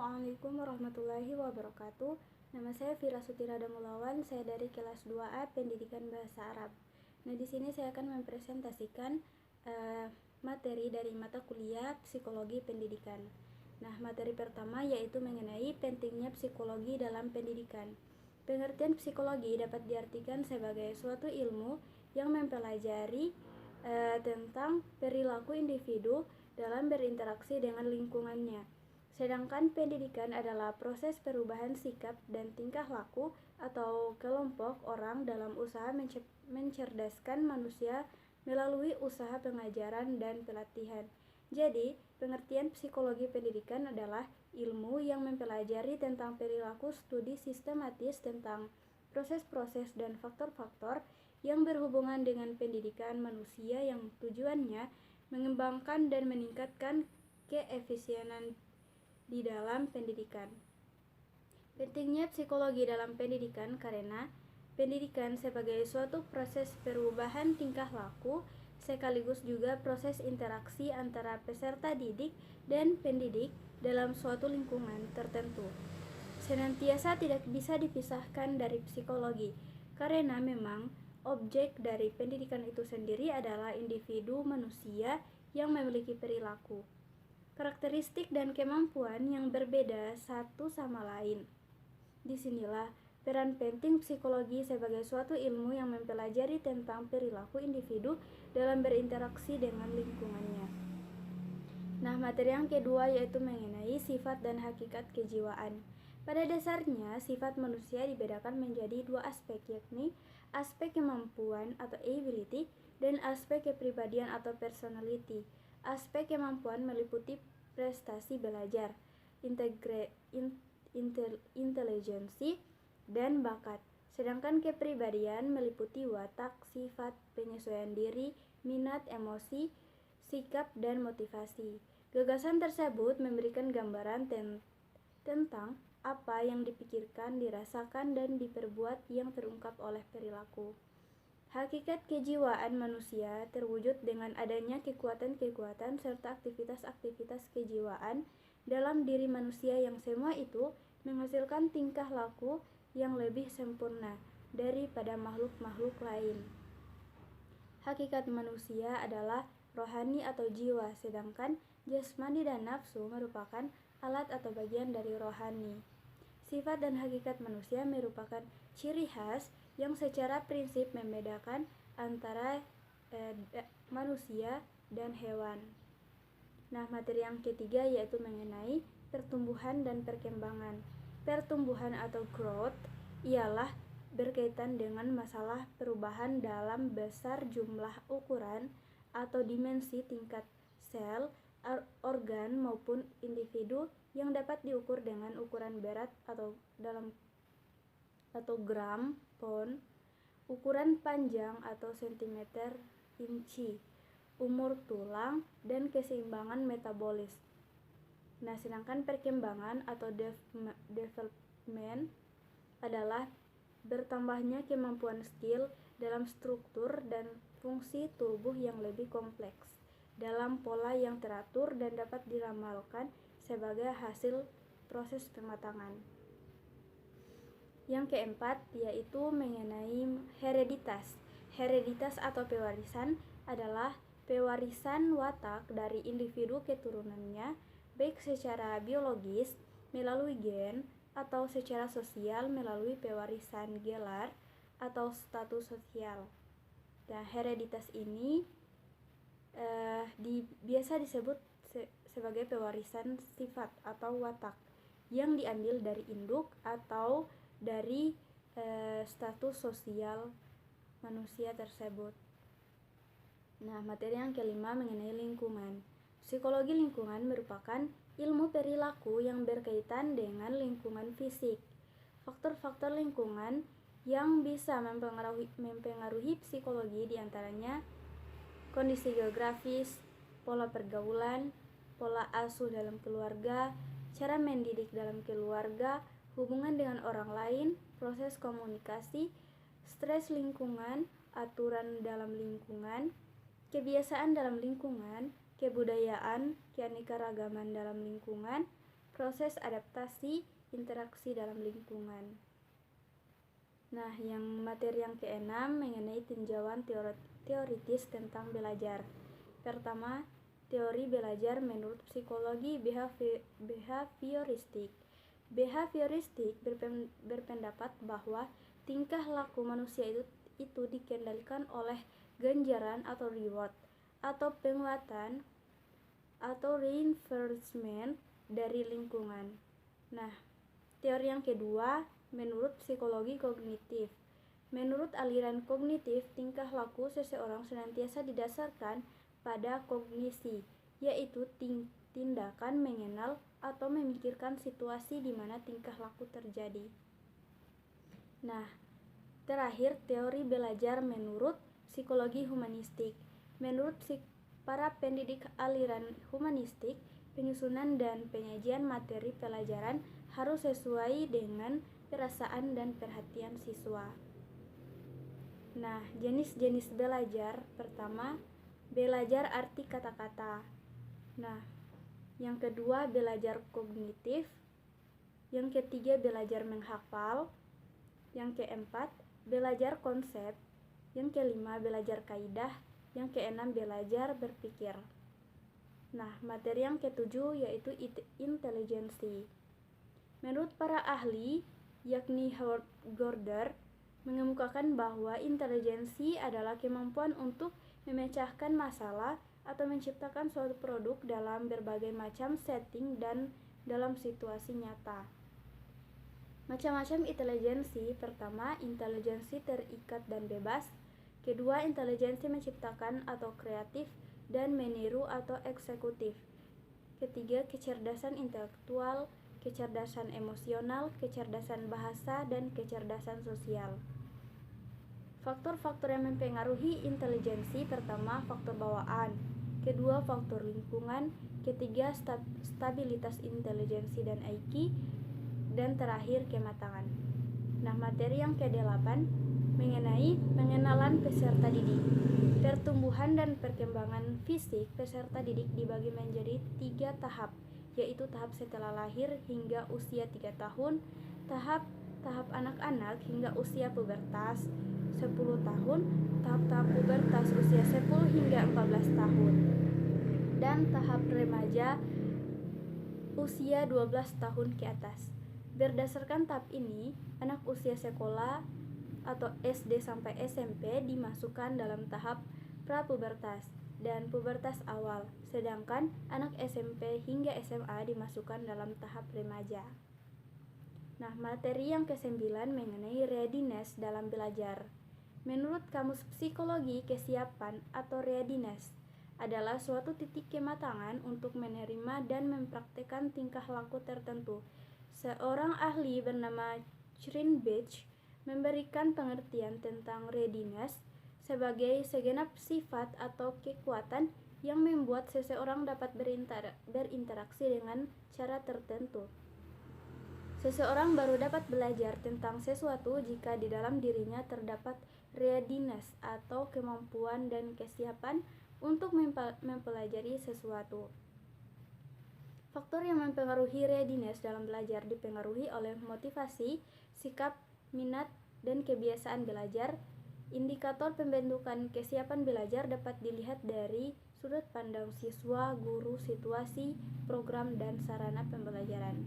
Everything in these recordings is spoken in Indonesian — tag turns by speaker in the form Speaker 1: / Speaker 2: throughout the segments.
Speaker 1: Assalamualaikum warahmatullahi wabarakatuh. Nama saya Vira Sutira Damulawan, saya dari kelas 2A Pendidikan Bahasa Arab. Nah, di sini saya akan mempresentasikan materi dari mata kuliah Psikologi Pendidikan. Nah, materi pertama yaitu mengenai pentingnya psikologi dalam pendidikan. Pengertian psikologi dapat diartikan sebagai suatu ilmu yang mempelajari tentang perilaku individu dalam berinteraksi dengan lingkungannya. Sedangkan pendidikan adalah proses perubahan sikap dan tingkah laku atau kelompok orang dalam usaha mencerdaskan manusia melalui usaha pengajaran dan pelatihan. Jadi, pengertian psikologi pendidikan adalah ilmu yang mempelajari tentang perilaku studi sistematis tentang proses-proses dan faktor-faktor yang berhubungan dengan pendidikan manusia yang tujuannya mengembangkan dan meningkatkan keefisienan di dalam pendidikan. Pentingnya psikologi dalam pendidikan karena pendidikan sebagai suatu proses perubahan tingkah laku sekaligus juga proses interaksi antara peserta didik dan pendidik dalam suatu lingkungan tertentu. Senantiasa tidak bisa dipisahkan dari psikologi karena memang objek dari pendidikan itu sendiri adalah individu manusia yang memiliki perilaku, karakteristik dan kemampuan yang berbeda satu sama lain. Disinilah peran penting psikologi sebagai suatu ilmu yang mempelajari tentang perilaku individu dalam berinteraksi dengan lingkungannya. Nah, materi yang kedua yaitu mengenai sifat dan hakikat kejiwaan. Pada dasarnya, sifat manusia dibedakan menjadi dua aspek, yakni aspek kemampuan atau ability dan aspek kepribadian atau personality. Aspek kemampuan meliputi prestasi belajar, intelijensi, dan bakat. Sedangkan kepribadian meliputi watak, sifat, penyesuaian diri, minat, emosi, sikap, dan motivasi. Gagasan tersebut memberikan gambaran tentang apa yang dipikirkan, dirasakan, dan diperbuat yang terungkap oleh perilaku. Hakikat kejiwaan manusia terwujud dengan adanya kekuatan-kekuatan serta aktivitas-aktivitas kejiwaan dalam diri manusia yang semua itu menghasilkan tingkah laku yang lebih sempurna daripada makhluk-makhluk lain. Hakikat manusia adalah rohani atau jiwa, sedangkan jasmani dan nafsu merupakan alat atau bagian dari rohani. Sifat dan hakikat manusia merupakan ciri khas yang secara prinsip membedakan antara manusia dan hewan. Nah, materi yang ketiga yaitu mengenai pertumbuhan dan perkembangan. Pertumbuhan atau growth ialah berkaitan dengan masalah perubahan dalam besar jumlah ukuran atau dimensi tingkat sel, organ maupun individu yang dapat diukur dengan ukuran berat atau gram, pound, ukuran panjang atau sentimeter, inci, umur tulang, dan keseimbangan metabolis. Nah, sedangkan perkembangan atau development adalah bertambahnya kemampuan skill dalam struktur dan fungsi tubuh yang lebih kompleks dalam pola yang teratur dan dapat diramalkan sebagai hasil proses pematangan. Yang keempat yaitu mengenai hereditas. Hereditas atau pewarisan adalah pewarisan watak dari individu keturunannya baik secara biologis melalui gen atau secara sosial melalui pewarisan gelar atau status sosial. Nah, hereditas ini biasa disebut sebagai pewarisan sifat atau watak yang diambil dari induk atau dari status sosial manusia tersebut. Nah, materi yang kelima mengenai lingkungan. Psikologi lingkungan merupakan ilmu perilaku yang berkaitan dengan lingkungan fisik. Faktor-faktor lingkungan yang bisa mempengaruhi psikologi diantaranya kondisi geografis, pola pergaulan, pola asuh dalam keluarga, cara mendidik dalam keluarga, hubungan dengan orang lain, proses komunikasi, stres lingkungan, aturan dalam lingkungan, kebiasaan dalam lingkungan, kebudayaan, keanekaragaman dalam lingkungan, proses adaptasi, interaksi dalam lingkungan. Nah, yang materi yang keenam mengenai tinjauan teoritis tentang belajar. Pertama, teori belajar menurut psikologi behavioristik. Behavioristik berpendapat bahwa tingkah laku manusia itu dikendalikan oleh ganjaran atau reward, atau penguatan atau reinforcement dari lingkungan. Nah, teori yang kedua menurut psikologi kognitif. Menurut aliran kognitif, tingkah laku seseorang senantiasa didasarkan pada kognisi, yaitu tindakan mengenal atau memikirkan situasi di mana tingkah laku terjadi. Nah, terakhir teori belajar menurut psikologi humanistik. Menurut para pendidik aliran humanistik, penyusunan dan penyajian materi pelajaran harus sesuai dengan perasaan dan perhatian siswa. Nah, jenis-jenis belajar. Pertama, belajar arti kata-kata. Nah, yang kedua belajar kognitif. Yang ketiga belajar menghafal. Yang keempat belajar konsep. Yang kelima belajar kaidah. Yang keenam belajar berpikir. Nah, materi yang ketujuh yaitu intelijensi. Menurut para ahli, yakni Howard Gardner, mengemukakan bahwa intelijensi adalah kemampuan untuk memecahkan masalah atau menciptakan suatu produk dalam berbagai macam setting dan dalam situasi nyata. Macam-macam intelijensi. Pertama, intelijensi terikat dan bebas. Kedua, intelijensi menciptakan atau kreatif dan meniru atau eksekutif. Ketiga, kecerdasan intelektual, kecerdasan emosional, kecerdasan bahasa, dan kecerdasan sosial. Faktor-faktor yang mempengaruhi intelijensi. Pertama, faktor bawaan. Kedua, faktor lingkungan. Ketiga, stabilitas intelijensi dan IQ. Dan terakhir, kematangan. Nah, materi yang ke-8 mengenai pengenalan peserta didik. Pertumbuhan dan perkembangan fisik peserta didik dibagi menjadi 3 tahap, yaitu tahap setelah lahir hingga usia 3 tahun, tahap anak-anak hingga usia pubertas 10 tahun, tahap pubertas usia 10 hingga 14 tahun, dan tahap remaja usia 12 tahun ke atas. Berdasarkan tahap ini, anak usia sekolah atau SD sampai SMP dimasukkan dalam tahap prapubertas dan pubertas awal, sedangkan anak SMP hingga SMA dimasukkan dalam tahap remaja. Nah, materi yang ke-9 mengenai readiness dalam belajar. Menurut Kamus Psikologi, kesiapan atau readiness adalah suatu titik kematangan untuk menerima dan mempraktekkan tingkah laku tertentu. Seorang ahli bernama Chrin Beach memberikan pengertian tentang readiness sebagai segenap sifat atau kekuatan yang membuat seseorang dapat berinteraksi dengan cara tertentu. Seseorang baru dapat belajar tentang sesuatu jika di dalam dirinya terdapat readiness atau kemampuan dan kesiapan untuk mempelajari sesuatu. Faktor yang mempengaruhi readiness dalam belajar dipengaruhi oleh motivasi, sikap, minat, dan kebiasaan belajar. Indikator pembentukan kesiapan belajar dapat dilihat dari sudut pandang siswa, guru, situasi, program, dan sarana pembelajaran.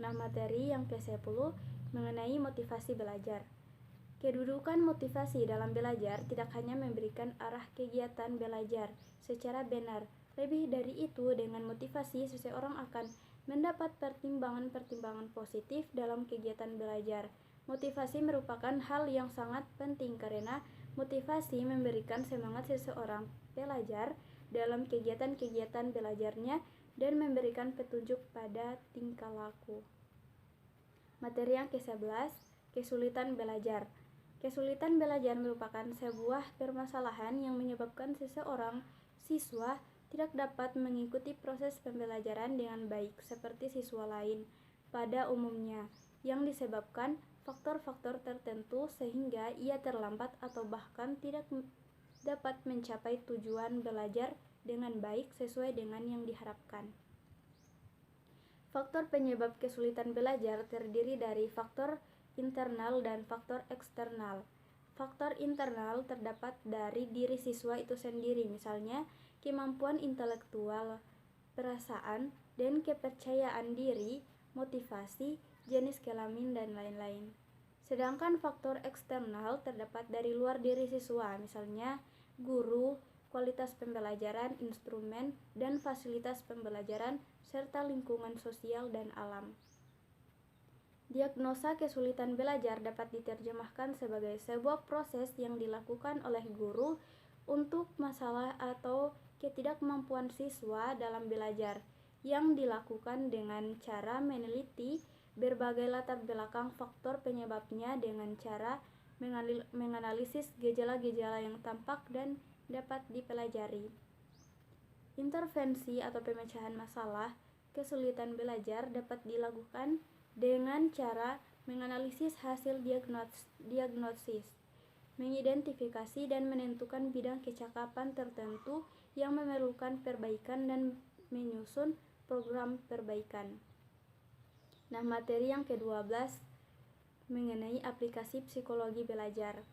Speaker 1: Nah, materi yang ke-10 mengenai motivasi belajar. Kedudukan motivasi dalam belajar tidak hanya memberikan arah kegiatan belajar secara benar. Lebih dari itu, dengan motivasi seseorang akan mendapat pertimbangan-pertimbangan positif dalam kegiatan belajar. Motivasi merupakan hal yang sangat penting karena motivasi memberikan semangat seseorang pelajar dalam kegiatan-kegiatan belajarnya dan memberikan petunjuk pada tingkah laku. Materi yang ke-11, kesulitan belajar. Kesulitan belajar merupakan sebuah permasalahan yang menyebabkan seseorang siswa tidak dapat mengikuti proses pembelajaran dengan baik seperti siswa lain pada umumnya, yang disebabkan faktor-faktor tertentu sehingga ia terlambat atau bahkan tidak dapat mencapai tujuan belajar dengan baik sesuai dengan yang diharapkan. Faktor penyebab kesulitan belajar terdiri dari faktor internal dan faktor eksternal. Faktor internal terdapat dari diri siswa itu sendiri, misalnya kemampuan intelektual, perasaan, dan kepercayaan diri, motivasi, jenis kelamin, dan lain-lain. Sedangkan faktor eksternal terdapat dari luar diri siswa, misalnya guru, kualitas pembelajaran, instrumen, dan fasilitas pembelajaran, serta lingkungan sosial dan alam. Diagnosa kesulitan belajar dapat diterjemahkan sebagai sebuah proses yang dilakukan oleh guru untuk masalah atau ketidakmampuan siswa dalam belajar, yang dilakukan dengan cara meneliti berbagai latar belakang faktor penyebabnya dengan cara menganalisis gejala-gejala yang tampak dan dapat dipelajari. Intervensi atau pemecahan masalah kesulitan belajar dapat dilakukan dengan cara menganalisis hasil diagnosis, mengidentifikasi dan menentukan bidang kecakapan tertentu yang memerlukan perbaikan dan menyusun program perbaikan. Nah, materi yang ke-12 mengenai aplikasi psikologi belajar.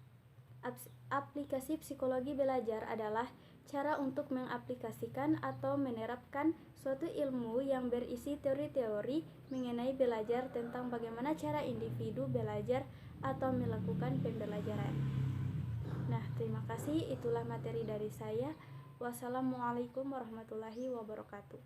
Speaker 1: Aplikasi psikologi belajar adalah cara untuk mengaplikasikan atau menerapkan suatu ilmu yang berisi teori-teori mengenai belajar tentang bagaimana cara individu belajar atau melakukan pembelajaran. Nah, terima kasih. Itulah materi dari saya. Wassalamualaikum warahmatullahi wabarakatuh.